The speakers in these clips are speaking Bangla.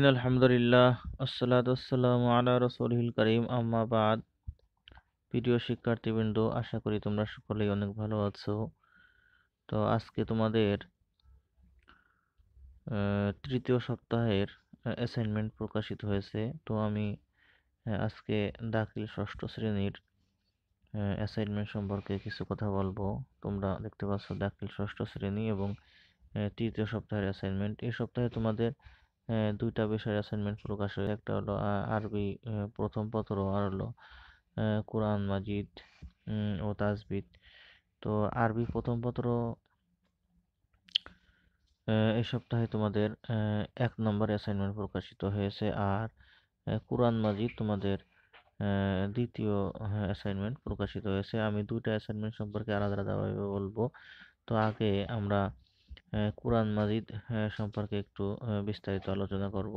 আলহামদুলিল্লাহ আসসালাতু ওয়াসসালামু আলা রাসূলিল কারীম আম্মা বাদ। প্রিয় শিক্ষার্থীবৃন্দ, আশা করি তোমরা সকলেই অনেক ভালো আছো। তো আজকে তোমাদের তৃতীয় সপ্তাহের অ্যাসাইনমেন্ট প্রকাশিত হয়েছে। তো আমি আজকে দাখিল ষষ্ঠ শ্রেণীর অ্যাসাইনমেন্ট সম্পর্কে কিছু কথা বলবো। তোমরা দেখতে পাচ্ছ দাখিল ষষ্ঠ শ্রেণী এবং তৃতীয় সপ্তাহের অ্যাসাইনমেন্ট। এই সপ্তাহে তোমাদের দুইটা বিষয়ের অ্যাসাইনমেন্ট প্রকাশ হয়েছে। একটা হলো আরবি প্রথম পত্র, আর হলো কোরআন মাজিদ ও তাজবিদ। তো আরবি প্রথম পত্র এই সপ্তাহে তোমাদের 1 নম্বর অ্যাসাইনমেন্ট প্রকাশিত হয়েছে, আর কোরআন মাজিদ তোমাদের দ্বিতীয় অ্যাসাইনমেন্ট প্রকাশিত হয়েছে। আমি দুইটা অ্যাসাইনমেন্ট সম্পর্কে আলাদা আলাদাভাবে বলবো। তো আগে আমরা কোরআন মাজিদ সম্পর্কে একটু বিস্তারিত আলোচনা করব।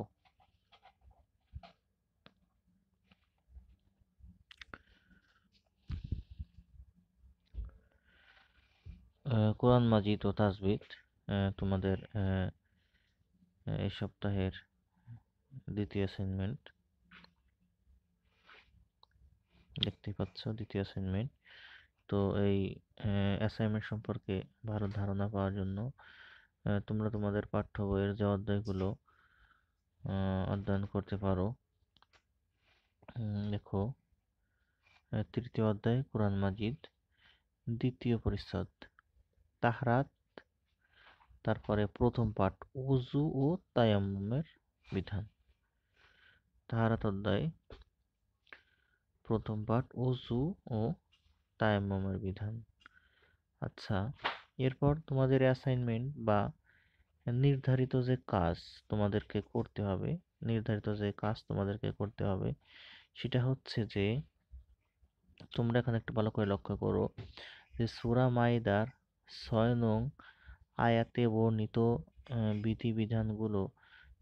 কোরআন মাজিদ ও তাজবিদ তোমাদের এই সপ্তাহের দ্বিতীয় অ্যাসাইনমেন্ট। দেখতেই পাচ্ছ দ্বিতীয় অ্যাসাইনমেন্ট। তো এই অ্যাসাইনমেন্ট সম্পর্কে ভালো ধারণা পাওয়ার জন্য তোমরা তোমাদের পাঠ্য বইয়ের যে অধ্যায়গুলো অধ্যয়ন করতে পারো। দেখো, তৃতীয় অধ্যায় কোরআন মাজিদ, দ্বিতীয় পরিচ্ছদ তাহরাত, তারপরে প্রথম পাঠ উযু ও তায়াম্মুমের বিধান। তাহারাত অধ্যায় প্রথম পাঠ উযু ও তায়াম্মুমের বিধান। আচ্ছা, এরপর তোমাদের অ্যাসাইনমেন্ট বা নির্ধারিত যে কাজ তোমাদেরকে করতে হবে, সেটা হচ্ছে যে তোমরা এখানে একটু ভালো করে লক্ষ্য করো যে সূরা মাইদার 6 নং আয়াতে বর্ণিত বিধিবিধানগুলো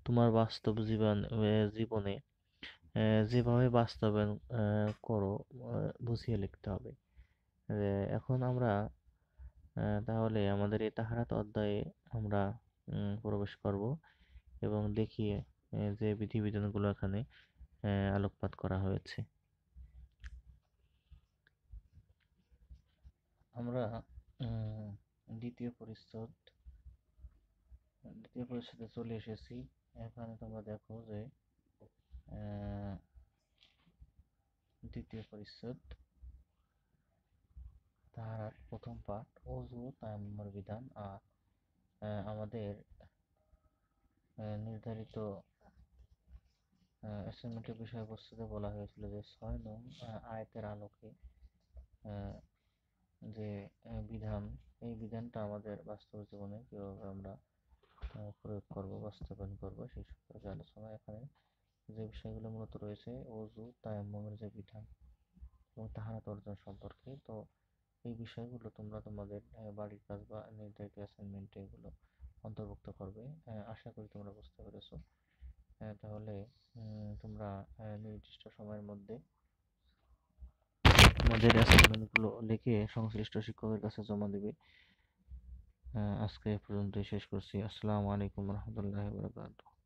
তোমার বাস্তব জীবনে যেভাবে বাস্তবায়ন করো বুঝিয়ে লিখতে হবে। এখন আমরা তাহলে আমাদের এই তাহারাত অধ্যায়ে আমরা প্রবেশ করব এবং দেখি যে বিধিবিধানগুলো এখানে আলোকপাত করা হয়েছে। আমরা দ্বিতীয় পরিচ্ছদে চলে এসেছি। এখানে তোমরা দেখো যে দ্বিতীয় পরিচ্ছদ তাহার প্রথম পাঠ ওযু তায়াম্মুমের বিধান। আর আমাদের নির্ধারিত অ্যাসাইনমেন্টের বিষয়বস্তুতে বলা হয়েছিল যে 6 নং আয়াতের আলোকে যে বিধান, এই বিধানটা আমাদের বাস্তব জীবনে কিভাবে আমরা প্রয়োগ করব, বাস্তবায়ন করব, সেই সম্পর্কে আলোচনা। এখানে যে বিষয়গুলো মূলত রয়েছে ওযু তায়াম্মুমের যে বিধান এবং তাহারাত অর্জন সম্পর্কে। তো এই বিষয়গুলো তোমরা তোমাদের বাড়ির কাজ বা নির্ধারিত অ্যাসাইনমেন্টে এগুলো অন্তর্ভুক্ত করবে। আশা করি তোমরা বুঝতে পেরেছো। তাহলে তোমরা নির্দিষ্ট সময়ের মধ্যে তোমাদের অ্যাসাইনমেন্টগুলো লিখে সংশ্লিষ্ট শিক্ষকের কাছে জমা দেবে। আজকে এ পর্যন্তই শেষ করছি। আসসালামু আলাইকুম রহমতুল্লাহি ওয়া বারাকাতুহু।